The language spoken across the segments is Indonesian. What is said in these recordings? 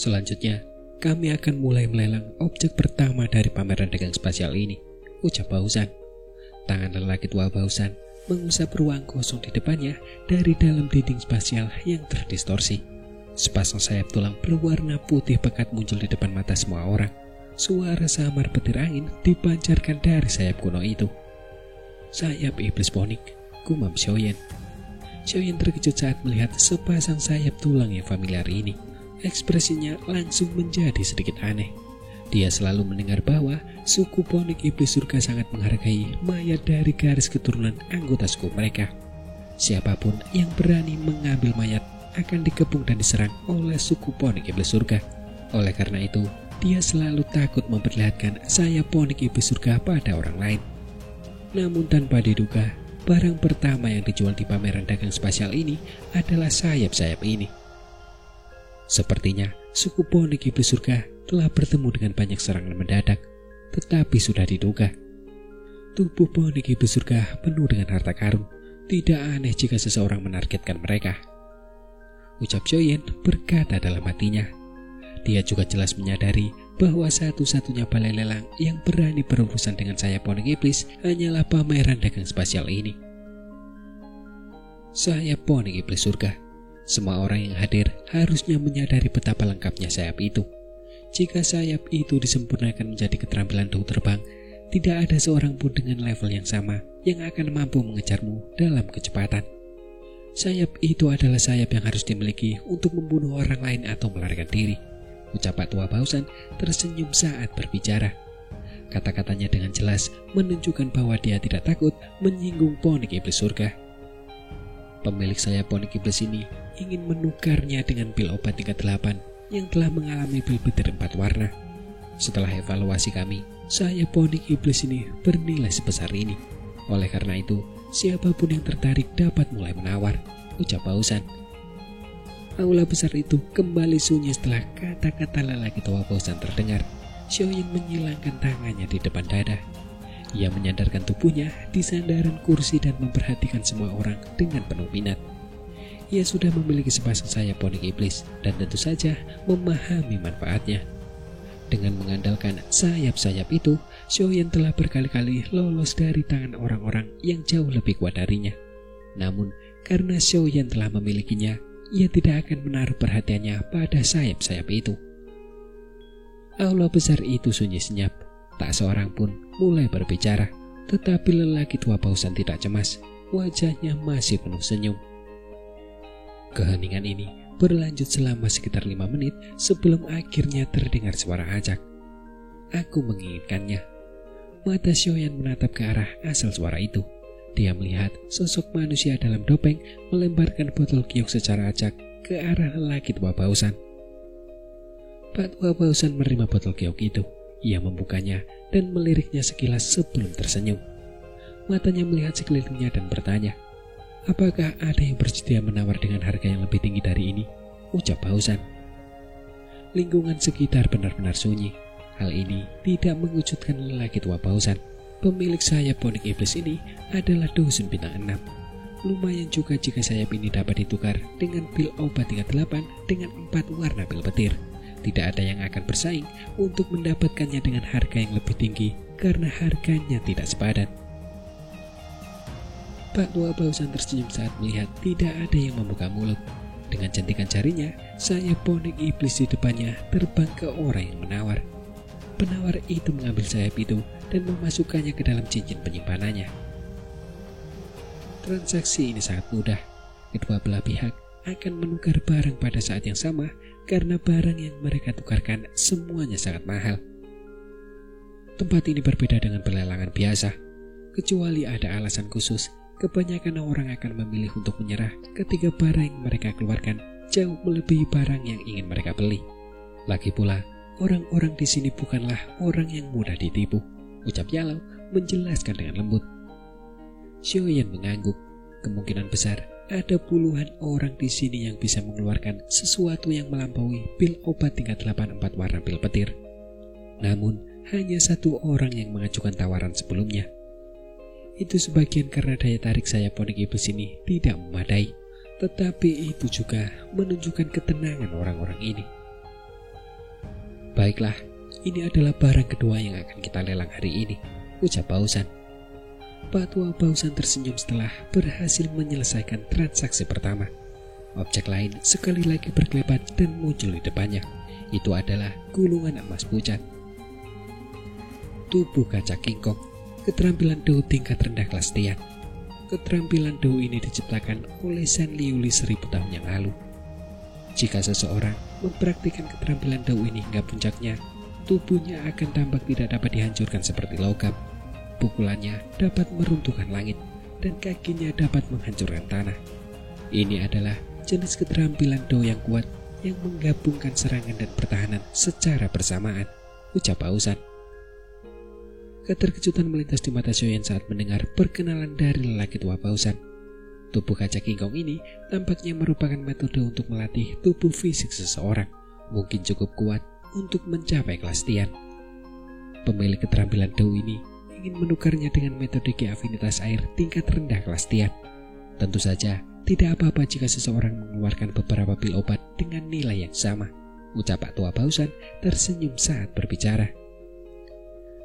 Selanjutnya, kami akan mulai melelang objek pertama dari pameran dagang spasial ini, ucap Bausan. Tangan lelaki tua Bausan mengusap ruang kosong di depannya dari dalam dinding spasial yang terdistorsi. Sepasang sayap tulang berwarna putih pekat muncul di depan mata semua orang. Suara samar petir angin dipancarkan dari sayap kuno itu. Sayap iblis ponik, gumam Xiaoyan. Xiaoyan terkejut saat melihat sepasang sayap tulang yang familiar ini. Ekspresinya langsung menjadi sedikit aneh. Dia selalu mendengar bahwa suku ponik iblis surga sangat menghargai mayat dari garis keturunan anggota suku mereka. Siapapun yang berani mengambil mayat akan dikepung dan diserang oleh suku ponik iblis surga. Oleh karena itu, dia selalu takut memperlihatkan sayap ponik iblis surga pada orang lain. Namun tanpa diduga, barang pertama yang dijual di pameran dagang spasial ini adalah sayap-sayap ini. Sepertinya suku ponik iblis surga telah bertemu dengan banyak serangan mendadak, tetapi sudah diduga. Tubuh ponik iblis surga penuh dengan harta karun. Tidak aneh jika seseorang menargetkan mereka, ucap Xiaoyan berkata dalam hatinya. Dia juga jelas menyadari bahwa satu-satunya balai lelang yang berani berurusan dengan sayap ponik iblis hanyalah pameran dagang spasial ini. Sayap ponik iblis surga. Semua orang yang hadir harusnya menyadari betapa lengkapnya sayap itu. Jika sayap itu disempurnakan menjadi keterampilan daun terbang, tidak ada seorang pun dengan level yang sama yang akan mampu mengejarmu dalam kecepatan. Sayap itu adalah sayap yang harus dimiliki untuk membunuh orang lain atau melarikan diri, ucap Pak Tua Bausan tersenyum saat berbicara. Kata-katanya dengan jelas menunjukkan bahwa dia tidak takut menyinggung ponik iblis surga. Pemilik sayap ponik iblis ini ingin menukarnya dengan pil obat tingkat 8 yang telah mengalami pil petir 4 warna. Setelah evaluasi kami, sayap ponik iblis ini bernilai sebesar ini. Oleh karena itu, siapapun yang tertarik dapat mulai menawar, ucap Bausan. Aula besar itu kembali sunyi setelah kata-kata lelaki tua Bausan terdengar. Xiaoyan menyilangkan tangannya di depan dada. Ia menyandarkan tubuhnya di sandaran kursi dan memperhatikan semua orang dengan penuh minat. Ia sudah memiliki sepasang sayap ponik iblis dan tentu saja memahami manfaatnya. Dengan mengandalkan sayap-sayap itu, Xiaoyan telah berkali-kali lolos dari tangan orang-orang yang jauh lebih kuat darinya. Namun, karena Xiaoyan telah memilikinya, ia tidak akan menaruh perhatiannya pada sayap-sayap itu. Aula besar itu sunyi senyap. Tak seorang pun mulai berbicara, tetapi lelaki tua Bausan tidak cemas. Wajahnya masih penuh senyum. Keheningan ini berlanjut selama sekitar 5 menit sebelum akhirnya terdengar suara ajak. Aku menginginkannya. Mata Xiaoyan menatap ke arah asal suara itu. Dia melihat sosok manusia dalam topeng melemparkan botol giok secara acak ke arah lelaki tua Bausan. Pak Tua Bausan menerima botol giok itu. Ia membukanya dan meliriknya sekilas sebelum tersenyum. Matanya melihat sekelilingnya dan bertanya, apakah ada yang bersedia menawar dengan harga yang lebih tinggi dari ini? Ucap Bausan. Lingkungan sekitar benar-benar sunyi. Hal ini tidak mengejutkan lelaki tua Bausan. Pemilik sayap ponik iblis ini adalah dusun bintang 6. Lumayan juga jika sayap ini dapat ditukar dengan pil obat tingkat 8 dengan 4 warna pil petir. Tidak ada yang akan bersaing untuk mendapatkannya dengan harga yang lebih tinggi karena harganya tidak sepadan. Pak Tua Bausan tersenyum saat melihat tidak ada yang membuka mulut. Dengan jentikan jarinya, sayap ponik iblis di depannya terbang ke orang yang menawar. Penawar itu mengambil sayap itu dan memasukkannya ke dalam cincin penyimpanannya. Transaksi ini sangat mudah. Kedua belah pihak akan menukar barang pada saat yang sama karena barang yang mereka tukarkan semuanya sangat mahal. Tempat ini berbeda dengan pelelangan biasa. Kecuali ada alasan khusus, kebanyakan orang akan memilih untuk menyerah ketika barang yang mereka keluarkan jauh melebihi barang yang ingin mereka beli. Lagi pula, orang-orang di sini bukanlah orang yang mudah ditipu, ucap Yalo menjelaskan dengan lembut. Xiaoyan mengangguk. Kemungkinan besar ada puluhan orang di sini yang bisa mengeluarkan sesuatu yang melampaui pil obat tingkat 8 4 warna pil petir. Namun, hanya satu orang yang mengajukan tawaran sebelumnya. Itu sebagian karena daya tarik sayap ponik iblis ini tidak memadai, tetapi itu juga menunjukkan ketenangan orang-orang ini. Baiklah, ini adalah barang kedua yang akan kita lelang hari ini, ucap Bausan. Pak Tua Bausan tersenyum setelah berhasil menyelesaikan transaksi pertama. Objek lain sekali lagi berkelebat dan muncul di depannya. Itu adalah gulungan emas pucat. Tubuh kaca kingkong, keterampilan Dou tingkat rendah kelas Tian. Keterampilan Dou ini diciptakan oleh San Liuli 1000 tahun yang lalu. Jika seseorang mempraktikkan keterampilan Dou ini hingga puncaknya, tubuhnya akan tampak tidak dapat dihancurkan seperti logam. Pukulannya dapat meruntuhkan langit, dan kakinya dapat menghancurkan tanah. Ini adalah jenis keterampilan Dou yang kuat yang menggabungkan serangan dan pertahanan secara bersamaan, ucap Bausan. Keterkejutan melintas di mata Xiaoyan saat mendengar perkenalan dari lelaki tua Bausan. Tubuh kaca kingkong ini tampaknya merupakan metode untuk melatih tubuh fisik seseorang, mungkin cukup kuat untuk mencapai kelas Tian. Pemilik keterampilan Dou ini ingin menukarnya dengan metode Ki afinitas air tingkat rendah kelas Tian. Tentu saja, tidak apa-apa jika seseorang mengeluarkan beberapa pil obat dengan nilai yang sama, ucap Pak Tua Bausan tersenyum saat berbicara.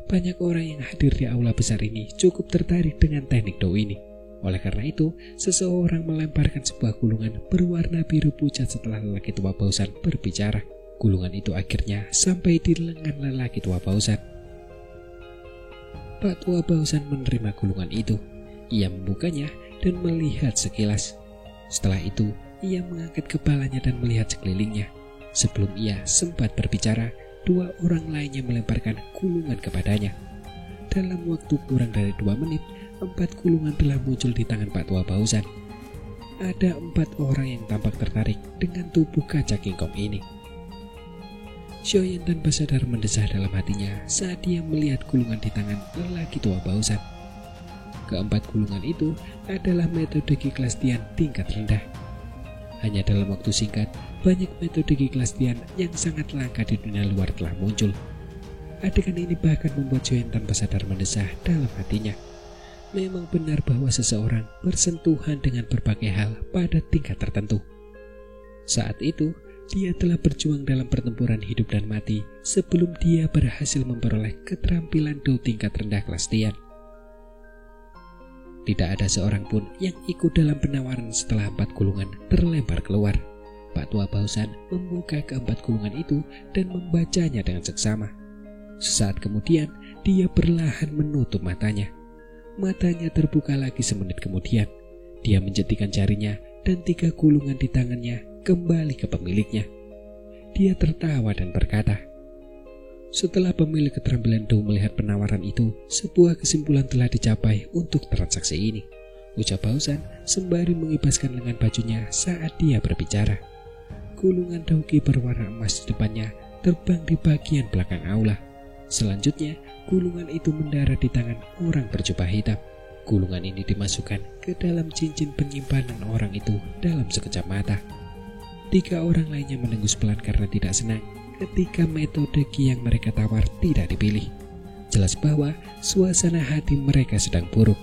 Banyak orang yang hadir di aula besar ini cukup tertarik dengan teknik Dou ini. Oleh karena itu, seseorang melemparkan sebuah gulungan berwarna biru pucat setelah lelaki tua Bausan berbicara. Gulungan itu akhirnya sampai di lengan lelaki tua Bausan. Pak Tua Bausan menerima gulungan itu. Ia membukanya dan melihat sekilas. Setelah itu, ia mengangkat kepalanya dan melihat sekelilingnya. Sebelum ia sempat berbicara, 2 orang lainnya melemparkan gulungan kepadanya. Dalam waktu kurang dari 2 menit, 4 gulungan telah muncul di tangan Pak Tua Bausan. Ada 4 orang yang tampak tertarik dengan tubuh kaca kingkong ini. Xiaoyan tanpa sadar mendesah dalam hatinya saat dia melihat gulungan di tangan lelaki tua Bausan. Keempat gulungan itu adalah metode Ki kelas Tian tingkat rendah. Hanya dalam waktu singkat, banyak metode Ki kelas Tian yang sangat langka di dunia luar telah muncul. Adegan ini bahkan membuat Xiaoyan tanpa sadar mendesah dalam hatinya. Memang benar bahwa seseorang bersentuhan dengan berbagai hal pada tingkat tertentu. Saat itu, dia telah berjuang dalam pertempuran hidup dan mati sebelum dia berhasil memperoleh keterampilan Dou tingkat rendah kelas Tian. Tidak ada seorang pun yang ikut dalam penawaran setelah 4 gulungan terlempar keluar. Pak Tua Bausan membuka keempat gulungan itu dan membacanya dengan seksama. Sesaat kemudian, dia perlahan menutup matanya. Matanya terbuka lagi semenit kemudian. Dia menjentikan jarinya dan 3 gulungan di tangannya kembali ke pemiliknya. Dia tertawa dan berkata, setelah pemilik keterampilan Dou melihat penawaran itu, sebuah kesimpulan telah dicapai untuk transaksi ini, ucap Bausan sembari mengibaskan lengan bajunya saat dia berbicara. Gulungan Dou Ki berwarna emas di depannya terbang di bagian belakang aula. Selanjutnya, gulungan itu mendarat di tangan orang berjubah hitam. Gulungan ini dimasukkan ke dalam cincin penyimpanan orang itu dalam sekejap mata. 3 orang lainnya menengus pelan karena tidak senang ketika metode Ki yang mereka tawar tidak dipilih. Jelas bahwa suasana hati mereka sedang buruk.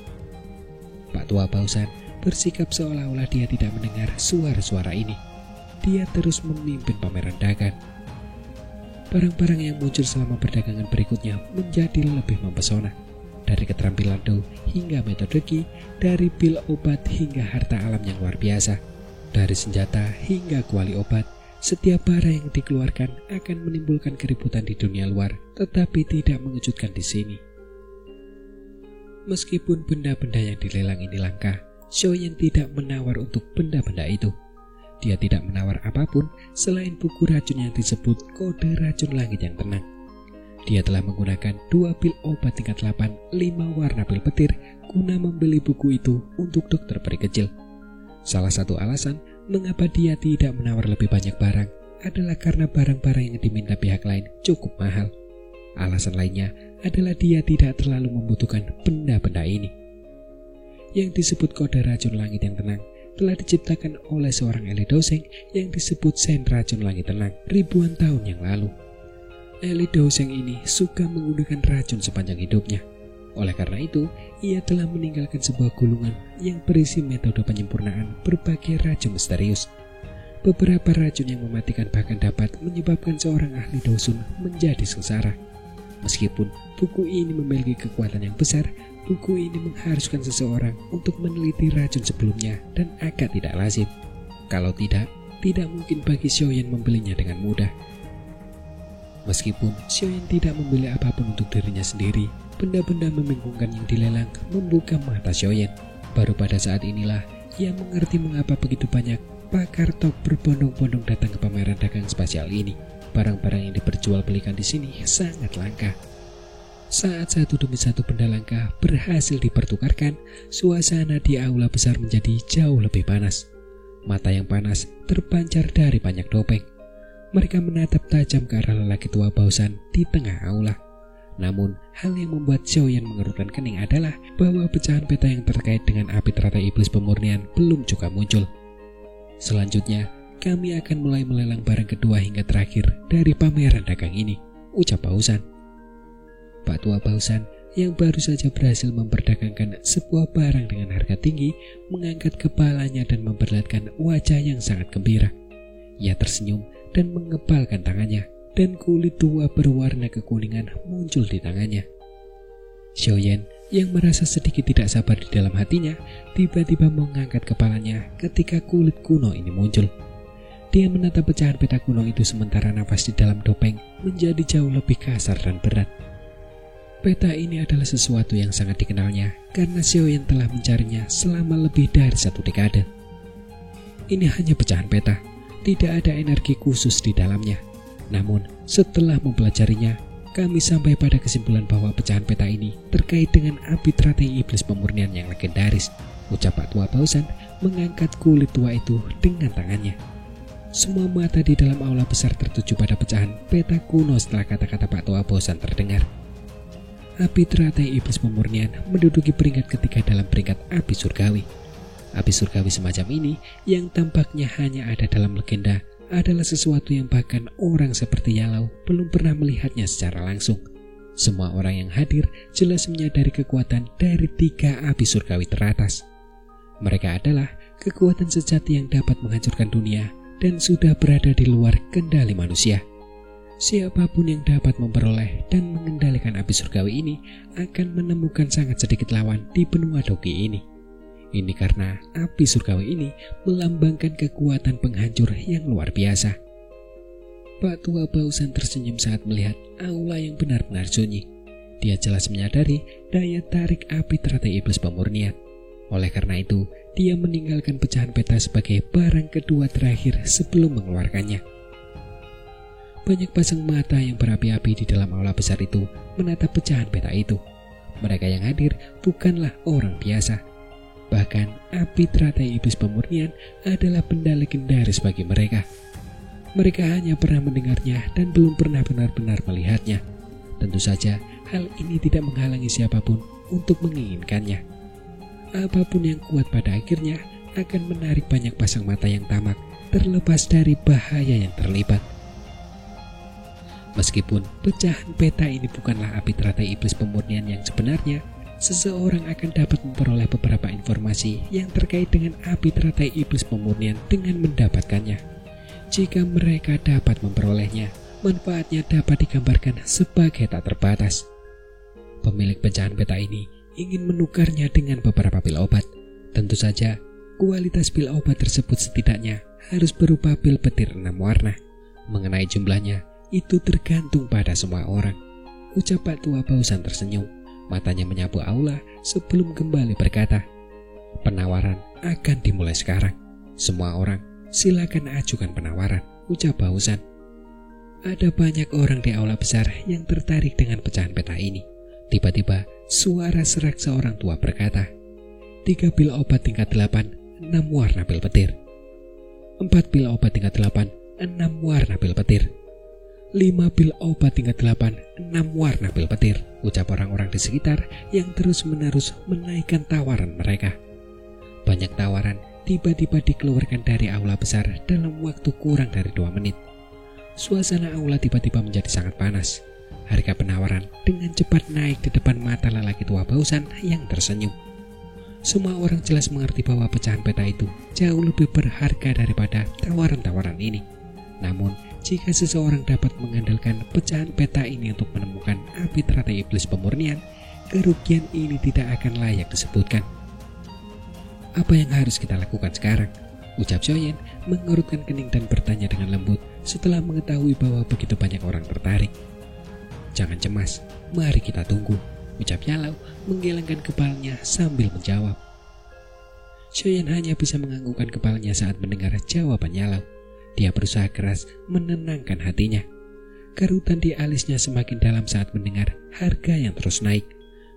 Pak Tua Bausan bersikap seolah-olah dia tidak mendengar suara-suara ini. Dia terus memimpin pameran dagang. Barang-barang yang muncul selama perdagangan berikutnya menjadi lebih mempesona. Dari keterampilan Dou hingga metode Ki, dari pil obat hingga harta alam yang luar biasa, dari senjata hingga kuali obat, setiap barang yang dikeluarkan akan menimbulkan keributan di dunia luar, tetapi tidak mengejutkan di sini. Meskipun benda-benda yang dilelang ini langka, Xiaoyan tidak menawar untuk benda-benda itu. Dia tidak menawar apapun selain buku racun yang disebut kode racun langit yang tenang. Dia telah menggunakan 2 pil obat tingkat 8, 5 warna pil petir guna membeli buku itu untuk dokter peri kecil. Salah satu alasan mengapa dia tidak menawar lebih banyak barang adalah karena barang-barang yang diminta pihak lain cukup mahal. Alasan lainnya adalah dia tidak terlalu membutuhkan benda-benda ini. Yang disebut kode racun langit yang tenang telah diciptakan oleh seorang elit Doseng yang disebut Sen Racun Langit Tenang ribuan tahun yang lalu. Elit Doseng ini suka menggunakan racun sepanjang hidupnya. Oleh karena itu, ia telah meninggalkan sebuah gulungan yang berisi metode penyempurnaan berbagai racun misterius. beberapa racun yang mematikan bahkan dapat menyebabkan seorang ahli dusun menjadi sengsara. Meskipun buku ini memiliki kekuatan yang besar, buku ini mengharuskan seseorang untuk meneliti racun sebelumnya dan agak tidak lazim. Kalau tidak mungkin bagi Xiaoyan membelinya dengan mudah. Meskipun Xiaoyan tidak membeli apapun untuk dirinya sendiri, benda-benda membingungkan yang dilelang membuka mata Xiaoyan. Baru pada saat inilah ia mengerti mengapa begitu banyak pakar top berbondong-bondong datang ke pameran dagang spasial ini. Barang-barang yang diperjualbelikan di sini sangat langka. Saat satu demi satu benda langka berhasil dipertukarkan, suasana di aula besar menjadi jauh lebih panas. Mata yang panas terpancar dari banyak topeng. Mereka menatap tajam ke arah lelaki tua bausan di tengah aula. Namun, hal yang membuat Xiaoyan mengerutkan kening adalah bahwa pecahan peta yang terkait dengan api teratai iblis pemurnian belum juga muncul. Selanjutnya, kami akan mulai melelang barang kedua hingga terakhir dari pameran dagang ini, ucap Bausan. Pak tua Bausan yang baru saja berhasil memperdagangkan sebuah barang dengan harga tinggi mengangkat kepalanya dan memperlihatkan wajah yang sangat gembira. Ia tersenyum dan mengepalkan tangannya, dan kulit tua berwarna kekuningan muncul di tangannya. Xiaoyan yang merasa sedikit tidak sabar di dalam hatinya, tiba-tiba mengangkat kepalanya ketika kulit kuno ini muncul. Dia menatap pecahan peta kuno itu sementara nafas di dalam topeng menjadi jauh lebih kasar dan berat. Peta ini adalah sesuatu yang sangat dikenalnya karena Xiaoyan telah mencarinya selama lebih dari 1 dekade. Ini hanya pecahan peta, tidak ada energi khusus di dalamnya. Namun, setelah mempelajarinya, kami sampai pada kesimpulan bahwa pecahan peta ini terkait dengan api teratai iblis pemurnian yang legendaris, ucap Pak Tua Bausan mengangkat kulit tua itu dengan tangannya. Semua mata di dalam aula besar tertuju pada pecahan peta kuno setelah kata-kata Pak Tua Bausan terdengar. Api teratai iblis pemurnian menduduki peringkat ketiga dalam peringkat api surgawi. Api surgawi semacam ini yang tampaknya hanya ada dalam legenda adalah sesuatu yang bahkan orang seperti Yalau belum pernah melihatnya secara langsung. Semua orang yang hadir jelas menyadari kekuatan dari 3 api surgawi teratas. Mereka adalah kekuatan sejati yang dapat menghancurkan dunia dan sudah berada di luar kendali manusia. Siapapun yang dapat memperoleh dan mengendalikan api surgawi ini akan menemukan sangat sedikit lawan di benua Dogi ini. Ini karena api surgawi ini melambangkan kekuatan penghancur yang luar biasa. Pak Tua Bausan tersenyum saat melihat aula yang benar-benar sunyi. Dia jelas menyadari daya tarik api teratai iblis pemurnian. Oleh karena itu, dia meninggalkan pecahan peta sebagai barang kedua terakhir sebelum mengeluarkannya. Banyak pasang mata yang berapi-api di dalam aula besar itu menatap pecahan peta itu. Mereka yang hadir bukanlah orang biasa. Bahkan api teratai iblis pemurnian adalah benda legendaris bagi mereka. Mereka hanya pernah mendengarnya dan belum pernah benar-benar melihatnya. Tentu saja hal ini tidak menghalangi siapapun untuk menginginkannya. Apapun yang kuat pada akhirnya akan menarik banyak pasang mata yang tamak terlepas dari bahaya yang terlibat. Meskipun pecahan peta ini bukanlah api teratai iblis pemurnian yang sebenarnya, seseorang akan dapat memperoleh beberapa informasi yang terkait dengan api teratai iblis pemurnian dengan mendapatkannya. Jika mereka dapat memperolehnya, manfaatnya dapat digambarkan sebagai tak terbatas. Pemilik pecahan peta ini ingin menukarnya dengan beberapa pil obat. Tentu saja, kualitas pil obat tersebut setidaknya harus berupa pil petir 6 warna. Mengenai jumlahnya, itu tergantung pada semua orang, ucap Pak Tua Bausan tersenyum. Matanya menyapu aula sebelum kembali berkata, penawaran akan dimulai sekarang. Semua orang silakan ajukan penawaran, ucap Bausan. Ada banyak orang di aula besar yang tertarik dengan pecahan peta ini. Tiba-tiba suara serak seorang tua berkata, 3 pil obat tingkat 8, 6 warna pil petir. 4 pil obat tingkat 8, 6 warna pil petir. 5 pil obat tingkat 8, 6 warna pil petir, ucap orang-orang di sekitar yang terus-menerus menaikkan tawaran mereka. Banyak tawaran tiba-tiba dikeluarkan dari aula besar dalam waktu kurang dari 2 menit. Suasana aula tiba-tiba menjadi sangat panas. Harga penawaran dengan cepat naik di depan mata lelaki tua Bausan yang tersenyum. Semua orang jelas mengerti bahwa pecahan peta itu jauh lebih berharga daripada tawaran-tawaran ini. Namun, jika seseorang dapat mengandalkan pecahan peta ini untuk menemukan api teratai iblis pemurnian, kerugian ini tidak akan layak disebutkan. Apa yang harus kita lakukan sekarang? Ucap Xiaoyan mengerutkan kening dan bertanya dengan lembut setelah mengetahui bahwa begitu banyak orang tertarik. Jangan cemas, mari kita tunggu, ucap Yalau menggelengkan kepalanya sambil menjawab. Xiaoyan hanya bisa menganggukkan kepalanya saat mendengar jawaban Yalau. Dia berusaha keras menenangkan hatinya. Kerutan di alisnya semakin dalam saat mendengar harga yang terus naik.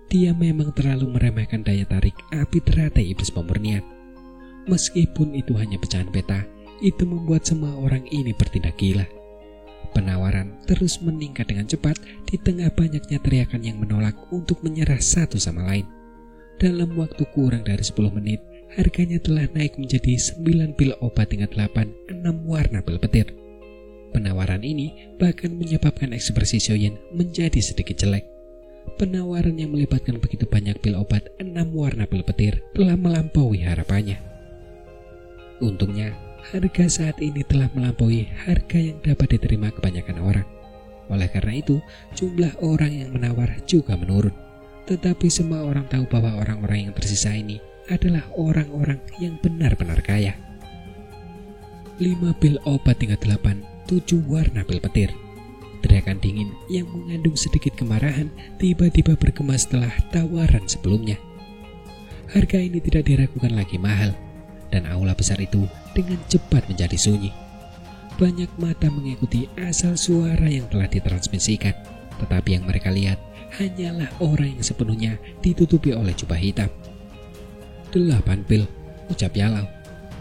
Dia memang terlalu meremehkan daya tarik api teratai iblis pemurnian. Meskipun itu hanya pecahan peta, itu membuat semua orang ini bertindak gila. Penawaran terus meningkat dengan cepat di tengah banyaknya teriakan yang menolak untuk menyerah satu sama lain. Dalam waktu kurang dari 10 menit, harganya telah naik menjadi 9 pil obat tingkat 8, 6 warna pil petir. Penawaran ini bahkan menyebabkan ekspresi Xiaoyan menjadi sedikit jelek. Penawaran yang melibatkan begitu banyak pil obat 6 warna pil petir telah melampaui harapannya. Untungnya, harga saat ini telah melampaui harga yang dapat diterima kebanyakan orang. Oleh karena itu, jumlah orang yang menawar juga menurun. Tetapi semua orang tahu bahwa orang-orang yang tersisa ini adalah orang-orang yang benar-benar kaya. 5 pil obat tingkat 8, 7 warna pil petir. Teriakan dingin yang mengandung sedikit kemarahan tiba-tiba bergema setelah tawaran sebelumnya. Harga ini tidak diragukan lagi mahal, dan aula besar itu dengan cepat menjadi sunyi. Banyak mata mengikuti asal suara yang telah ditransmisikan, tetapi yang mereka lihat hanyalah orang yang sepenuhnya ditutupi oleh jubah hitam. 8 pil, ucap Yalau.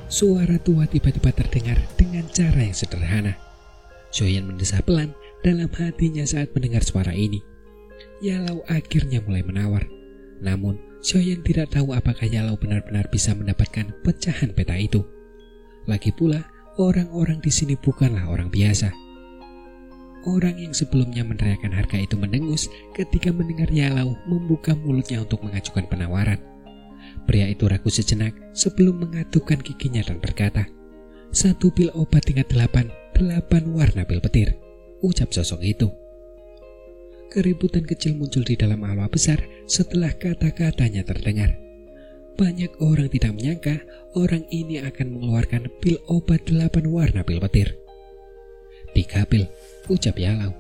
Suara tua tiba-tiba terdengar dengan cara yang sederhana. Xiaoyan mendesah pelan dalam hatinya saat mendengar suara ini. Yalau akhirnya mulai menawar. Namun, Xiaoyan tidak tahu apakah Yalau benar-benar bisa mendapatkan pecahan peta itu. Lagi pula, orang-orang di sini bukanlah orang biasa. Orang yang sebelumnya meneriakkan harga itu mendengus ketika mendengar Yalau membuka mulutnya untuk mengajukan penawaran. Pria itu ragu sejenak sebelum mengatupkan giginya dan berkata, 1 pil obat tingkat 8, 8 warna pil petir, ucap sosok itu. Keributan kecil muncul di dalam aula besar setelah kata-katanya terdengar. Banyak orang tidak menyangka orang ini akan mengeluarkan pil obat 8 warna pil petir. 3 pil, ucap Yalau.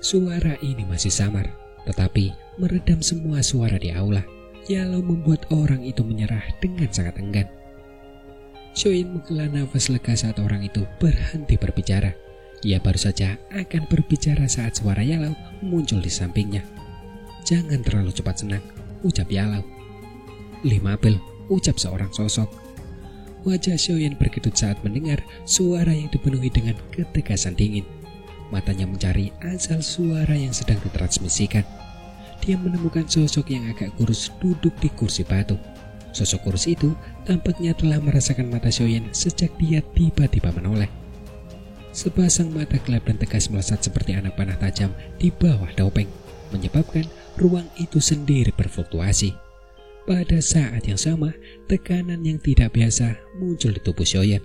Suara ini masih samar, tetapi meredam semua suara di aula. Yalau membuat orang itu menyerah dengan sangat enggan. Xiaoyan menghela nafas lega saat orang itu berhenti berbicara. Ia baru saja akan berbicara saat suara Yalau muncul di sampingnya. Jangan terlalu cepat senang, ucap Yalau. 5 pil, ucap seorang sosok. Wajah Xiaoyan berkedut saat mendengar suara yang dipenuhi dengan ketegasan dingin. Matanya mencari asal suara yang sedang ditransmisikan. Dia menemukan sosok yang agak kurus duduk di kursi batu. Sosok kurus itu tampaknya telah merasakan mata Xiaoyan sejak dia tiba-tiba menoleh. Sepasang mata gelap dan tegas melesat seperti anak panah tajam di bawah topeng, menyebabkan ruang itu sendiri berfluktuasi. Pada saat yang sama, tekanan yang tidak biasa muncul di tubuh Xiaoyan.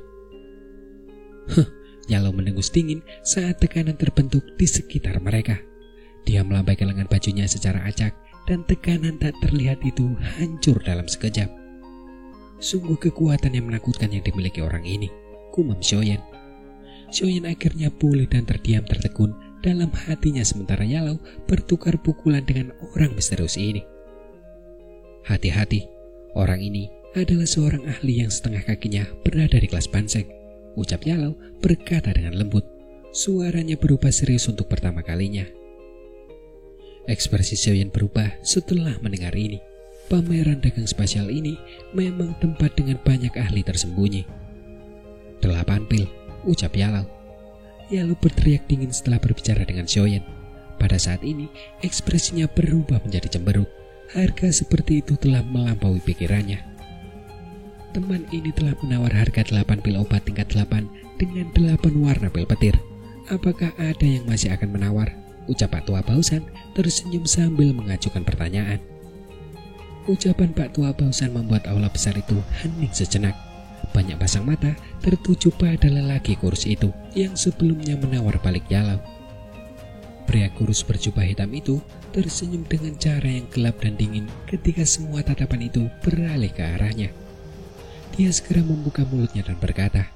Yalau mendengus dingin saat tekanan terbentuk di sekitar mereka. Dia melambaikan lengan bajunya secara acak dan tekanan tak terlihat itu hancur dalam sekejap. Sungguh kekuatan yang menakutkan yang dimiliki orang ini, gumam Xiaoyan. Xiaoyan akhirnya pulih dan terdiam tertegun dalam hatinya sementara Yalau bertukar pukulan dengan orang misterius ini. Hati-hati, orang ini adalah seorang ahli yang setengah kakinya berada di kelas Banseng, ucap Yalau berkata dengan lembut. Suaranya berubah serius untuk pertama kalinya. Ekspresi Xiaoyan berubah setelah mendengar ini. Pameran dagang spasial ini memang tempat dengan banyak ahli tersembunyi. 8 pil, ucap Yalau. Yalau berteriak dingin setelah berbicara dengan Xiaoyan. Pada saat ini, ekspresinya berubah menjadi cemberut. Harga seperti itu telah melampaui pikirannya. Teman ini telah menawar harga 8 pil obat tingkat 8 dengan 8 warna pil petir. Apakah ada yang masih akan menawar? Ucap Pak Tua Bausan tersenyum sambil mengajukan pertanyaan. Ucapan Pak Tua Bausan membuat aula besar itu hening sejenak. Banyak pasang mata tertuju pada lelaki kurus itu yang sebelumnya menawar balik Yalau. Pria kurus berjubah hitam itu tersenyum dengan cara yang gelap dan dingin ketika semua tatapan itu beralih ke arahnya. Dia segera membuka mulutnya dan berkata,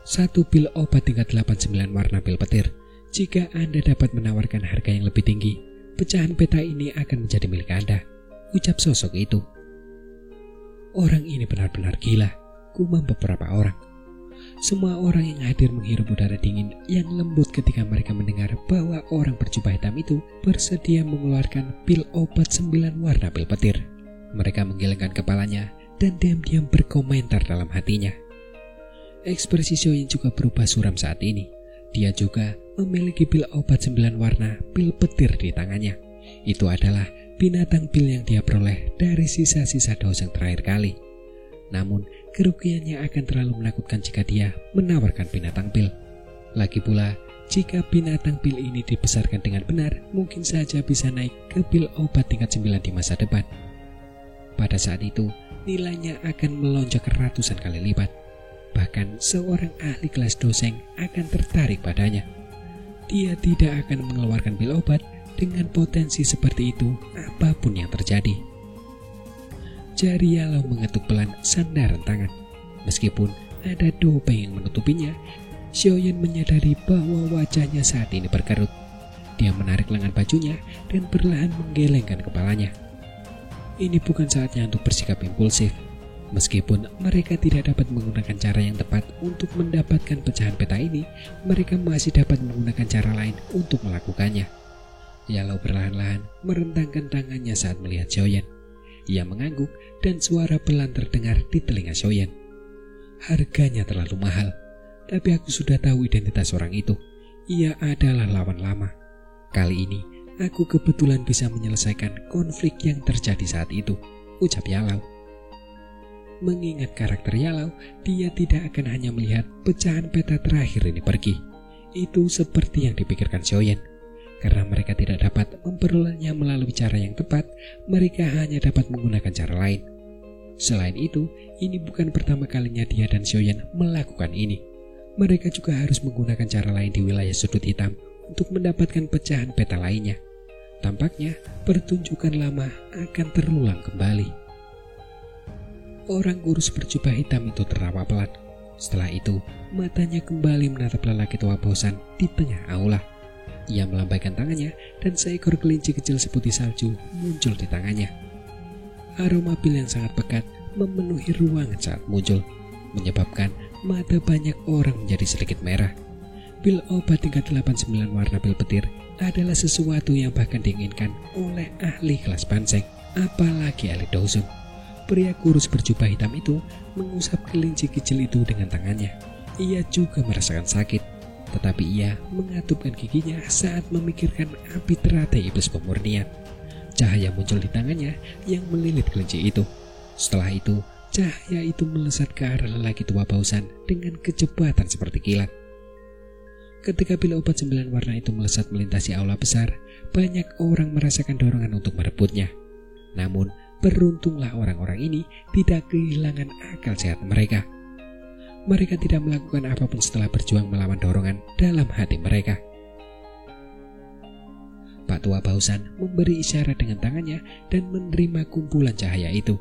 "1 pil obat tingkat 89 warna pil petir. Jika Anda dapat menawarkan harga yang lebih tinggi, pecahan peta ini akan menjadi milik Anda," ucap sosok itu. Orang ini benar-benar gila, gumam beberapa orang. Semua orang yang hadir menghirup udara dingin yang lembut ketika mereka mendengar bahwa orang berjubah hitam itu bersedia mengeluarkan pil obat 9 warna pil petir. Mereka menggelengkan kepalanya dan diam-diam berkomentar dalam hatinya. Ekspresi Xiaoyan juga berubah suram saat ini. Dia juga memiliki pil obat 9 warna pil petir di tangannya. Itu adalah binatang pil yang dia peroleh dari sisa-sisa dos yang terakhir kali. Namun, kerugiannya akan terlalu menakutkan jika dia menawarkan binatang pil. Lagi pula, jika binatang pil ini dibesarkan dengan benar, mungkin saja bisa naik ke pil obat tingkat 9 di masa depan. Pada saat itu, nilainya akan melonjak ratusan kali lipat. Bahkan seorang ahli kelas doseng akan tertarik padanya. Dia tidak akan mengeluarkan pil obat dengan potensi seperti itu apapun yang terjadi. Jari Yalau mengetuk pelan sandaran tangan. Meskipun ada topeng yang menutupinya, Xiaoyan menyadari bahwa wajahnya saat ini berkerut. Dia menarik lengan bajunya dan perlahan menggelengkan kepalanya. Ini bukan saatnya untuk bersikap impulsif. Meskipun mereka tidak dapat menggunakan cara yang tepat untuk mendapatkan pecahan peta ini, mereka masih dapat menggunakan cara lain untuk melakukannya. Yalau perlahan-lahan merentangkan tangannya saat melihat Xiaoyan. Ia mengangguk dan suara pelan terdengar di telinga Xiaoyan. "Harganya terlalu mahal, tapi aku sudah tahu identitas orang itu. Ia adalah lawan lama. Kali ini aku kebetulan bisa menyelesaikan konflik yang terjadi saat itu," ucap Yalau. Mengingat karakter Yalau, dia tidak akan hanya melihat pecahan peta terakhir ini pergi. Itu seperti yang dipikirkan Xiaoyan. Karena mereka tidak dapat memperolehnya melalui cara yang tepat, mereka hanya dapat menggunakan cara lain. Selain itu, ini bukan pertama kalinya dia dan Xiaoyan melakukan ini. Mereka juga harus menggunakan cara lain di wilayah sudut hitam untuk mendapatkan pecahan peta lainnya. Tampaknya pertunjukan lama akan terulang kembali. Orang kurus berjubah hitam itu tertawa pelan. Setelah itu, matanya kembali menatap lelaki tua bosan di tengah aula. Ia melambaikan tangannya dan seekor kelinci kecil seputih salju muncul di tangannya. Aroma pil yang sangat pekat memenuhi ruangan saat muncul, menyebabkan mata banyak orang menjadi sedikit merah. Pil obat tingkat 89 warna pil petir adalah sesuatu yang bahkan diinginkan oleh ahli kelas panseng, apalagi ahli dozun. Pria kurus berjubah hitam itu mengusap kelinci kecil itu dengan tangannya. Ia juga merasakan sakit. Tetapi ia mengatupkan giginya saat memikirkan api teratai iblis pemurnian. Cahaya muncul di tangannya yang melilit kelinci itu. Setelah itu, cahaya itu melesat ke arah lelaki tua bausan dengan kecepatan seperti kilat. Ketika pil obat 9 warna itu melesat melintasi aula besar, banyak orang merasakan dorongan untuk merebutnya. Namun, beruntunglah orang-orang ini tidak kehilangan akal sehat mereka. Mereka tidak melakukan apapun setelah berjuang melawan dorongan dalam hati mereka. Pak Tua Bausan memberi isyarat dengan tangannya dan menerima kumpulan cahaya itu.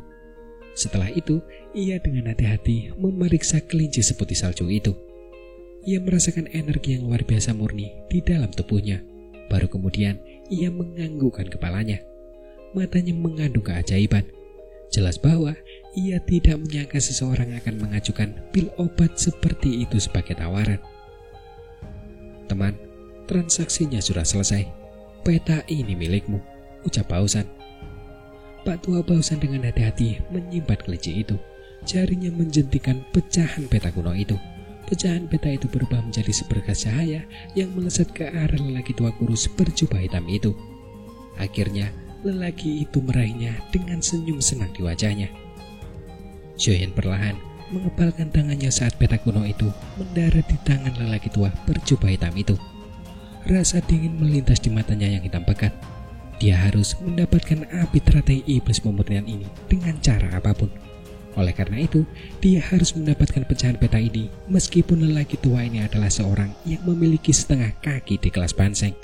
Setelah itu, ia dengan hati-hati memeriksa kelinci seputih salju itu. Ia merasakan energi yang luar biasa murni di dalam tubuhnya. Baru kemudian, ia menganggukkan kepalanya. Matanya mengandung keajaiban. Jelas bahwa ia tidak menyangka seseorang akan mengajukan pil obat seperti itu sebagai tawaran. "Teman, transaksinya sudah selesai. Peta ini milikmu," ucap Bausan. Pak Tua Bausan dengan hati-hati menyimpan kelinci itu. Jarinya menjentikan pecahan peta kuno itu. Pecahan peta itu berubah menjadi seberkas cahaya yang melesat ke arah lelaki tua kurus berjubah hitam itu. Akhirnya, lelaki itu meraihnya dengan senyum senang di wajahnya. Xiaoyan perlahan mengepalkan tangannya saat peta kuno itu mendarat di tangan lelaki tua berjubah hitam itu. Rasa dingin melintas di matanya yang hitam pekat. Dia harus mendapatkan api teratai iblis pemurnian ini dengan cara apapun. Oleh karena itu, dia harus mendapatkan pecahan peta ini meskipun lelaki tua ini adalah seorang yang memiliki setengah kaki di kelas Banseng.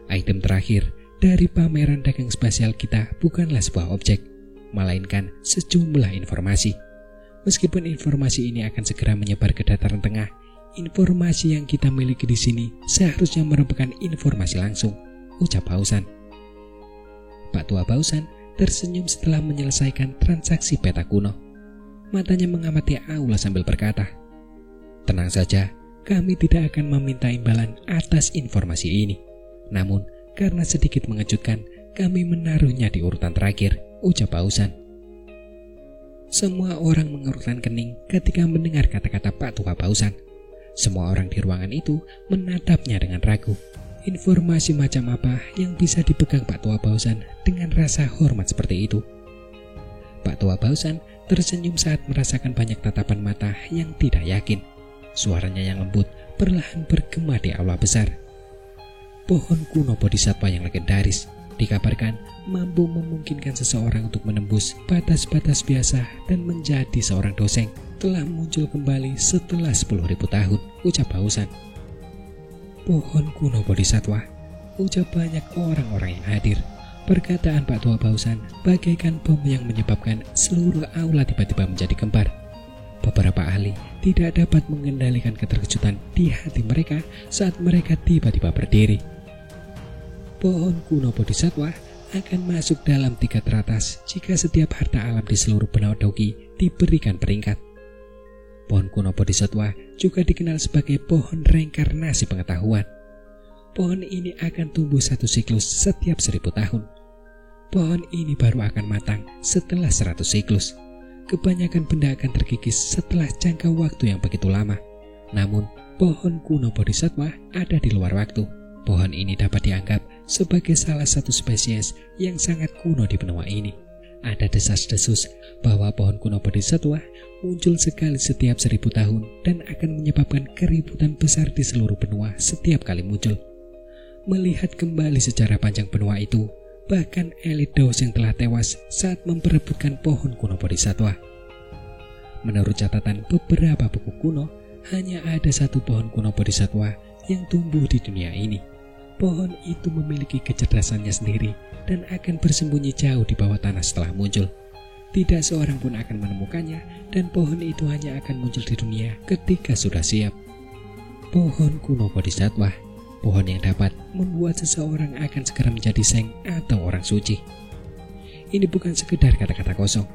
Item terakhir dari pameran dagang spasial kita bukanlah sebuah objek, melainkan sejumlah informasi. Meskipun informasi ini akan segera menyebar ke dataran tengah, informasi yang kita miliki di sini seharusnya merupakan informasi langsung, ucap Bausan. Pak Tua Bausan tersenyum setelah menyelesaikan transaksi peta kuno. Matanya mengamati aula sambil berkata, "Tenang saja, kami tidak akan meminta imbalan atas informasi ini. Namun, karena sedikit mengejutkan, kami menaruhnya di urutan terakhir," ucap Bausan. Semua orang mengerutkan kening ketika mendengar kata-kata Pak Tua Bausan. Semua orang di ruangan itu menatapnya dengan ragu. Informasi macam apa yang bisa dipegang Pak Tua Bausan dengan rasa hormat seperti itu? Pak Tua Bausan tersenyum saat merasakan banyak tatapan mata yang tidak yakin. Suaranya yang lembut perlahan bergema di aula besar. Pohon kuno bodhisattva yang legendaris dikabarkan mampu memungkinkan seseorang untuk menembus batas-batas biasa dan menjadi seorang doseng telah muncul kembali setelah 10.000 tahun, ucap Bausan. Pohon kuno bodhisattva, ucap banyak orang-orang yang hadir. Perkataan Pak Tua Bausan bagaikan bom yang menyebabkan seluruh aula tiba-tiba menjadi gempar. Beberapa ahli tidak dapat mengendalikan keterkejutan di hati mereka saat mereka tiba-tiba berdiri. Pohon kuno bodhisattva akan masuk dalam 3 teratas jika setiap harta alam di seluruh benua Dogi diberikan peringkat. Pohon kuno bodhisattva juga dikenal sebagai pohon reinkarnasi pengetahuan. Pohon ini akan tumbuh 1 siklus setiap 1000 tahun. Pohon ini baru akan matang setelah 100 siklus. Kebanyakan benda akan terkikis setelah jangka waktu yang begitu lama. Namun, pohon kuno bodhisattva ada di luar waktu. Pohon ini dapat dianggap sebagai salah satu spesies yang sangat kuno di benua ini. Ada desas-desus bahwa pohon kuno bodhisattva muncul sekali setiap 1000 tahun dan akan menyebabkan keributan besar di seluruh benua setiap kali muncul. Melihat kembali sejarah panjang benua itu, bahkan elit Daos yang telah tewas saat memperebutkan pohon kuno bodhisattva. Menurut catatan beberapa buku kuno, hanya ada 1 pohon kuno bodhisattva yang tumbuh di dunia ini. Pohon itu memiliki kecerdasannya sendiri dan akan bersembunyi jauh di bawah tanah setelah muncul. Tidak seorang pun akan menemukannya dan pohon itu hanya akan muncul di dunia ketika sudah siap. Pohon kuno bodhisattva, pohon yang dapat membuat seseorang akan segera menjadi seng atau orang suci. Ini bukan sekedar kata-kata kosong.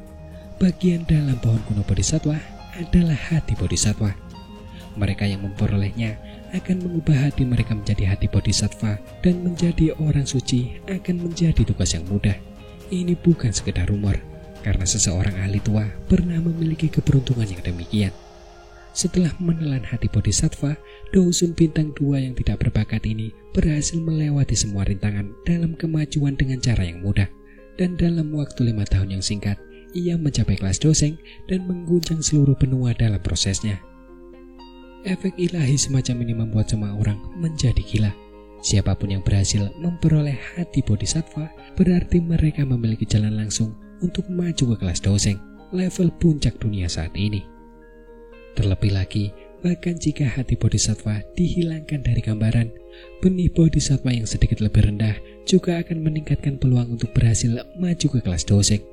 Bagian dalam pohon kuno bodhisattva adalah hati bodhisattva. Mereka yang memperolehnya akan mengubah hati mereka menjadi hati bodhisattva dan menjadi orang suci akan menjadi tugas yang mudah. Ini bukan sekedar rumor, karena seseorang ahli tua pernah memiliki keberuntungan yang demikian. Setelah menelan hati bodhisattva, Dosun bintang 2 yang tidak berbakat ini berhasil melewati semua rintangan dalam kemajuan dengan cara yang mudah. Dan dalam waktu 5 tahun yang singkat, ia mencapai kelas doseng dan mengguncang seluruh benua dalam prosesnya. Efek ilahi semacam ini membuat semua orang menjadi gila. Siapapun yang berhasil memperoleh hati bodhisattva berarti mereka memiliki jalan langsung untuk maju ke kelas doseng, level puncak dunia saat ini. Terlebih lagi, bahkan jika hati bodhisattva dihilangkan dari gambaran, benih bodhisattva yang sedikit lebih rendah juga akan meningkatkan peluang untuk berhasil maju ke kelas doseng.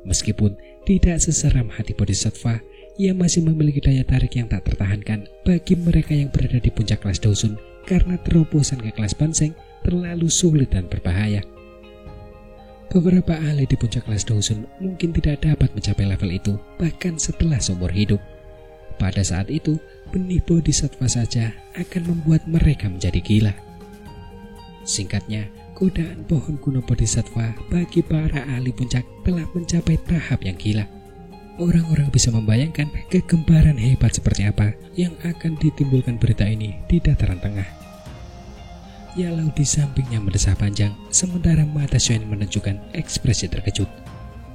Meskipun tidak seseram hati bodhisattva, ia masih memiliki daya tarik yang tak tertahankan bagi mereka yang berada di puncak kelas Dosun karena terobosan ke kelas Banseng terlalu sulit dan berbahaya. Beberapa ahli di puncak kelas Dosun mungkin tidak dapat mencapai level itu bahkan setelah seumur hidup. Pada saat itu, benih bodhisattva saja akan membuat mereka menjadi gila. Singkatnya, godaan pohon kuno bodhisattva bagi para ahli puncak telah mencapai tahap yang gila. Orang-orang bisa membayangkan kegemparan hebat seperti apa yang akan ditimbulkan berita ini di dataran tengah. Yalau di sampingnya mendesah panjang, sementara mata Shen menunjukkan ekspresi terkejut.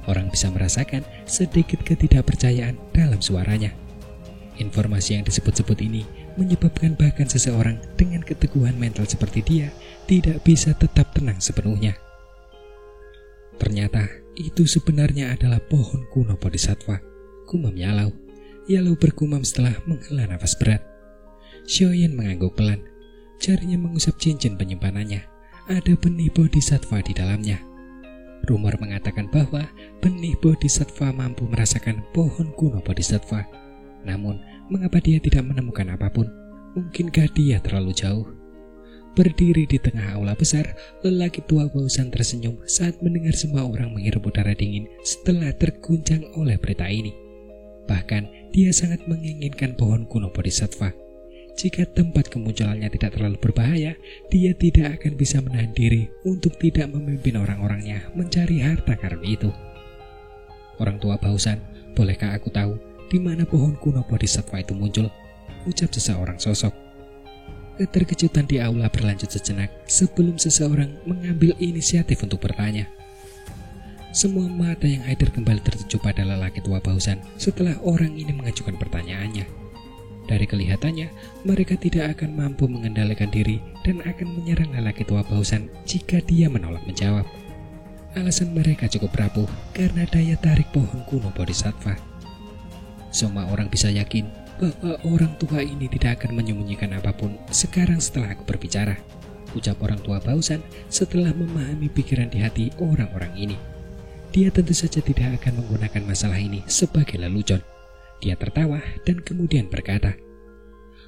Orang bisa merasakan sedikit ketidakpercayaan dalam suaranya. Informasi yang disebut-sebut ini menyebabkan bahkan seseorang dengan keteguhan mental seperti dia tidak bisa tetap tenang sepenuhnya. Ternyata itu sebenarnya adalah pohon kuno Bodhisattva, gumam Yalau. Yalau bergumam setelah menghela nafas berat. Xiaoyan mengangguk pelan. Jarinya mengusap cincin penyimpanannya. Ada benih Bodhisattva di dalamnya. Rumor mengatakan bahwa benih Bodhisattva mampu merasakan pohon kuno Bodhisattva. Namun, mengapa dia tidak menemukan apapun? Mungkinkah dia terlalu jauh? Berdiri di tengah aula besar, lelaki tua Bausan tersenyum saat mendengar semua orang menghirup udara dingin setelah terguncang oleh berita ini. Bahkan, dia sangat menginginkan pohon kuno Bodhisattva. Jika tempat kemunculannya tidak terlalu berbahaya, dia tidak akan bisa menahan diri untuk tidak memimpin orang-orangnya mencari harta karun itu. Orang tua Bausan, bolehkah aku tahu di mana pohon kuno Bodhisattva itu muncul? Ucap seseorang sosok. Keterkejutan di aula berlanjut sejenak sebelum seseorang mengambil inisiatif untuk bertanya. Semua mata yang hadir kembali tertuju pada lelaki tua Bausan setelah orang ini mengajukan pertanyaannya. Dari kelihatannya, mereka tidak akan mampu mengendalikan diri dan akan menyerang lelaki tua Bausan jika dia menolak menjawab. Alasan mereka cukup rapuh karena daya tarik pohon kuno Bodhisattva. Semua orang bisa yakin bahwa orang tua ini tidak akan menyembunyikan apapun sekarang setelah aku berbicara, ucap orang tua Bausan setelah memahami pikiran di hati orang-orang ini. Dia tentu saja tidak akan menggunakan masalah ini sebagai lelucon. Dia tertawa dan kemudian berkata,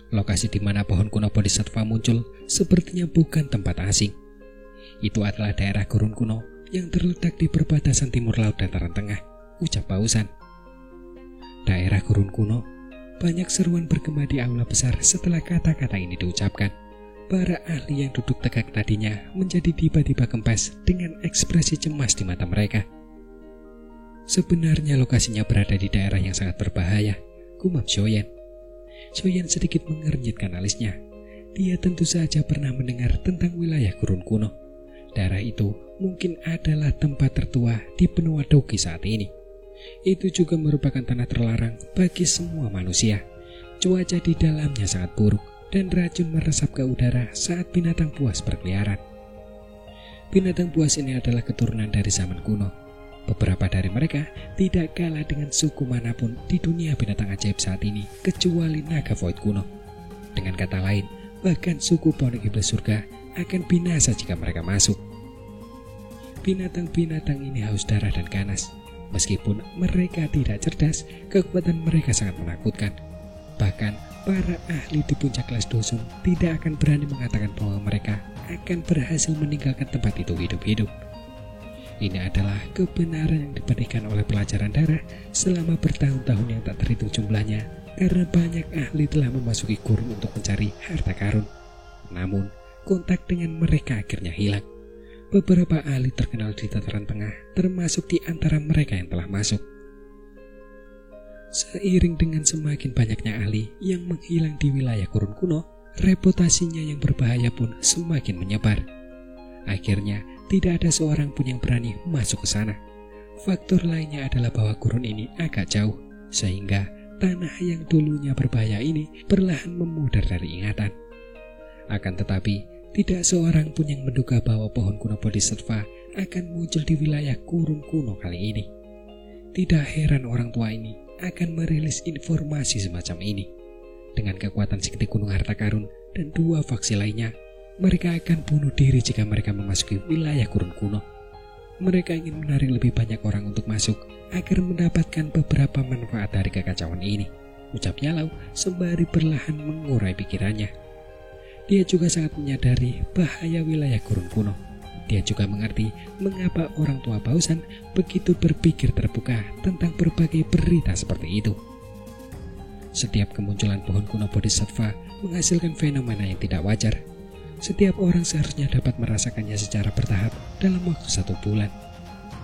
lokasi di mana pohon kuno Bodhisattva muncul sepertinya bukan tempat asing. Itu adalah daerah gurun kuno yang terletak di perbatasan timur laut dataran tengah, ucap Bausan. Daerah gurun kuno. Banyak seruan bergema di aula besar setelah kata-kata ini diucapkan. Para ahli yang duduk tegak tadinya menjadi tiba-tiba kempes dengan ekspresi cemas di mata mereka. Sebenarnya lokasinya berada di daerah yang sangat berbahaya, gumam Xiaoyan. Xiaoyan sedikit mengernyitkan alisnya. Dia tentu saja pernah mendengar tentang wilayah gurun kuno. Daerah itu mungkin adalah tempat tertua di benua Dogi saat ini. Itu juga merupakan tanah terlarang bagi semua manusia. Cuaca di dalamnya sangat buruk dan racun meresap ke udara saat binatang buas berkeliaran. Binatang buas ini adalah keturunan dari zaman kuno. Beberapa dari mereka tidak kalah dengan suku manapun di dunia binatang ajaib saat ini kecuali naga void kuno. Dengan kata lain, bahkan suku pondok iblis surga akan binasa jika mereka masuk. Binatang-binatang ini haus darah dan ganas. Meskipun mereka tidak cerdas, kekuatan mereka sangat menakutkan. Bahkan, para ahli di puncak kelas dusun tidak akan berani mengatakan bahwa mereka akan berhasil meninggalkan tempat itu hidup-hidup. Ini adalah kebenaran yang diberikan oleh pelajaran darah selama bertahun-tahun yang tak terhitung jumlahnya, karena banyak ahli telah memasuki gurun untuk mencari harta karun. Namun, kontak dengan mereka akhirnya hilang. Beberapa ahli terkenal di dataran tengah, termasuk di antara mereka yang telah masuk. Seiring dengan semakin banyaknya ahli yang menghilang di wilayah gurun kuno, reputasinya yang berbahaya pun semakin menyebar. Akhirnya, tidak ada seorang pun yang berani masuk ke sana. Faktor lainnya adalah bahwa gurun ini agak jauh, sehingga tanah yang dulunya berbahaya ini perlahan memudar dari ingatan. Akan tetapi, tidak seorang pun yang menduga bahwa pohon kuno Bodhisattva akan muncul di wilayah gurun kuno kali ini. Tidak heran orang tua ini akan merilis informasi semacam ini. Dengan kekuatan sekte gunung harta karun dan dua faksi lainnya, mereka akan bunuh diri jika mereka memasuki wilayah gurun kuno. Mereka ingin menarik lebih banyak orang untuk masuk agar mendapatkan beberapa manfaat dari kekacauan ini, ucap Yalau sembari perlahan mengurai pikirannya. Dia juga sangat menyadari bahaya wilayah gurun kuno. Dia juga mengerti mengapa orang tua Bausan begitu berpikir terbuka tentang berbagai berita seperti itu. Setiap kemunculan pohon kuno Bodhisattva menghasilkan fenomena yang tidak wajar. Setiap orang seharusnya dapat merasakannya secara bertahap dalam waktu 1 bulan.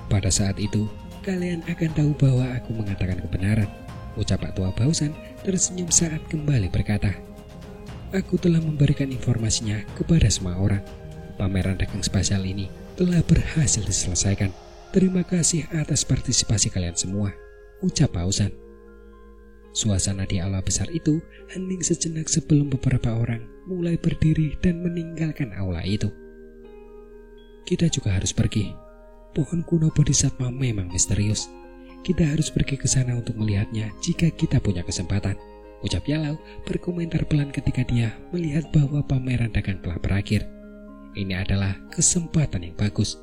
Pada saat itu, kalian akan tahu bahwa aku mengatakan kebenaran, ucap Pak Tua Bausan tersenyum saat kembali berkata, aku telah memberikan informasinya kepada semua orang. Pameran dagang spasial ini telah berhasil diselesaikan. Terima kasih atas partisipasi kalian semua, ucap Bausan. Suasana di aula besar itu hening sejenak sebelum beberapa orang mulai berdiri dan meninggalkan aula itu. Kita juga harus pergi. Pohon kuno Bodhisattva memang misterius. Kita harus pergi ke sana untuk melihatnya jika kita punya kesempatan, ucap Yalau berkomentar pelan ketika dia melihat bahwa pameran dagang telah berakhir. Ini adalah kesempatan yang bagus.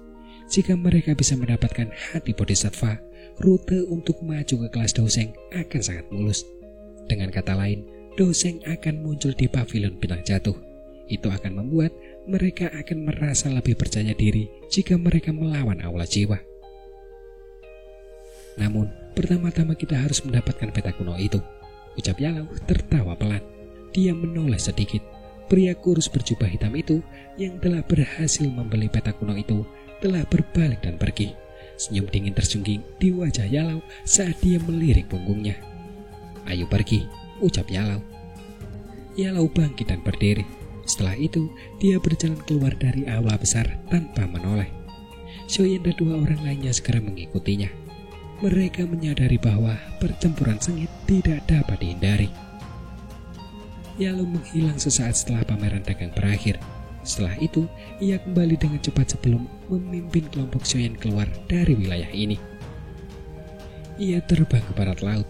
Jika mereka bisa mendapatkan hati Bodhisattva, rute untuk maju ke kelas Doseng akan sangat mulus. Dengan kata lain, Doseng akan muncul di pavilion bintang jatuh. Itu akan membuat mereka akan merasa lebih percaya diri jika mereka melawan aula jiwa. Namun, pertama-tama kita harus mendapatkan peta kuno itu, ucap Yalau tertawa pelan. Dia menoleh sedikit. Pria kurus berjubah hitam itu yang telah berhasil membeli peta kuno itu telah berbalik dan pergi. Senyum dingin tersungging di wajah Yalau saat dia melirik punggungnya. Ayo pergi, ucap Yalau. Yalau bangkit dan berdiri. Setelah itu, dia berjalan keluar dari aula besar tanpa menoleh. Xiaoyan dan dua orang lainnya segera mengikutinya. Mereka menyadari bahwa pertempuran sengit tidak dapat dihindari. Yalau menghilang sesaat setelah pameran dagang berakhir. Setelah itu, ia kembali dengan cepat sebelum memimpin kelompok Xiaoyan keluar dari wilayah ini. Ia terbang ke barat laut.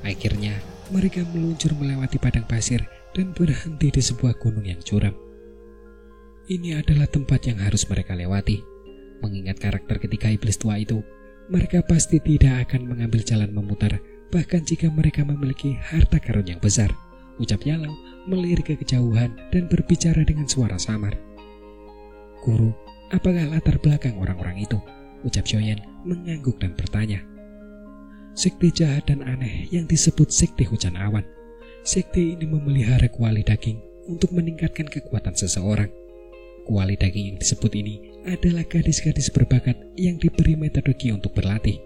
Akhirnya, mereka meluncur melewati padang pasir dan berhenti di sebuah gunung yang curam. Ini adalah tempat yang harus mereka lewati. Mengingat karakter ketiga iblis tua itu, mereka pasti tidak akan mengambil jalan memutar, bahkan jika mereka memiliki harta karun yang besar, ucap Yalau melirik ke kejauhan dan berbicara dengan suara samar. Guru, apakah latar belakang orang-orang itu? Ucap Xiaoyan mengangguk dan bertanya. Sekte jahat dan aneh yang disebut Sekte Hujan Awan. Sekte ini memelihara kuali daging untuk meningkatkan kekuatan seseorang. Kuali daging yang disebut ini adalah gadis-gadis berbakat yang diberi metode Qi untuk berlatih.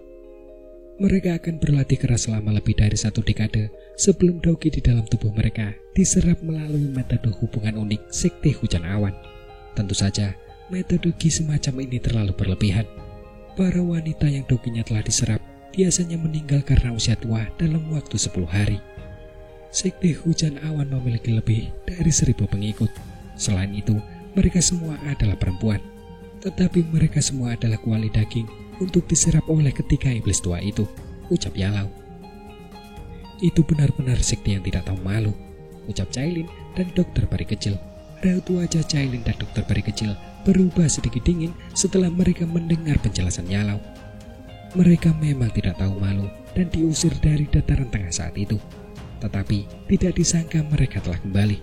Mereka akan berlatih keras selama lebih dari 1 dekade sebelum Doqi di dalam tubuh mereka diserap melalui metode hubungan unik Sekte Hujan Awan. Tentu saja, metode Qi semacam ini terlalu berlebihan. Para wanita yang Doqinya telah diserap biasanya meninggal karena usia tua dalam waktu 10 hari. Sekte Hujan Awan memiliki lebih dari 1000 pengikut. Selain itu, mereka semua adalah perempuan. Tetapi mereka semua adalah kuali daging untuk diserap oleh ketiga iblis tua itu, ucap Yalau. Itu benar-benar sekte yang tidak tahu malu, ucap Cailin dan dokter peri kecil. Raut wajah Cailin dan dokter peri kecil berubah sedikit dingin setelah mereka mendengar penjelasan Yalau. Mereka memang tidak tahu malu dan diusir dari dataran tengah saat itu. Tetapi tidak disangka mereka telah kembali,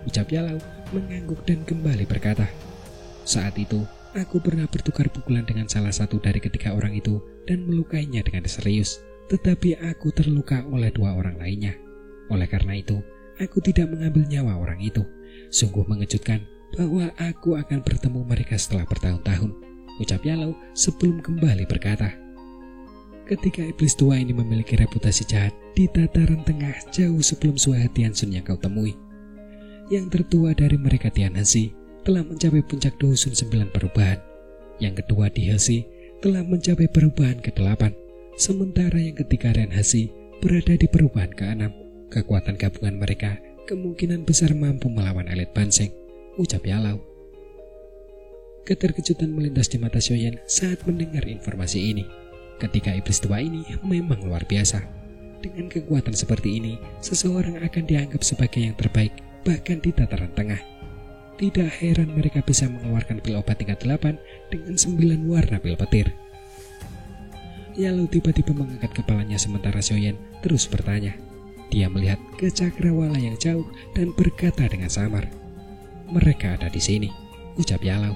ucap Yalau mengangguk dan kembali berkata. Saat itu, aku pernah bertukar pukulan dengan salah satu dari ketiga orang itu dan melukainya dengan serius. Tetapi aku terluka oleh 2 orang lainnya. Oleh karena itu, aku tidak mengambil nyawa orang itu. Sungguh mengejutkan bahwa aku akan bertemu mereka setelah bertahun-tahun, ucap Yalau sebelum kembali berkata. Ketika iblis tua ini memiliki reputasi jahat di dataran tengah jauh sebelum Suha Tianxun yang kau temui. Yang tertua dari mereka Tianhezi telah mencapai puncak dusun 9 perubahan. Yang kedua di Hezi telah mencapai perubahan ke-8. Sementara yang ketiga Renhezi berada di perubahan ke-6. Kekuatan gabungan mereka kemungkinan besar mampu melawan elit Banseng, ucap Yalau. Keterkejutan melintas di mata Xiaoyan saat mendengar informasi ini. Ketika iblis tua ini memang luar biasa. Dengan kekuatan seperti ini, seseorang akan dianggap sebagai yang terbaik bahkan di dataran tengah. Tidak heran mereka bisa mengeluarkan pil obat tingkat 8 dengan 9 warna pil petir. Yalau tiba-tiba mengangkat kepalanya sementara Xiaoyan terus bertanya. Dia melihat ke cakrawala yang jauh dan berkata dengan samar. Mereka ada di sini, ucap Yalau.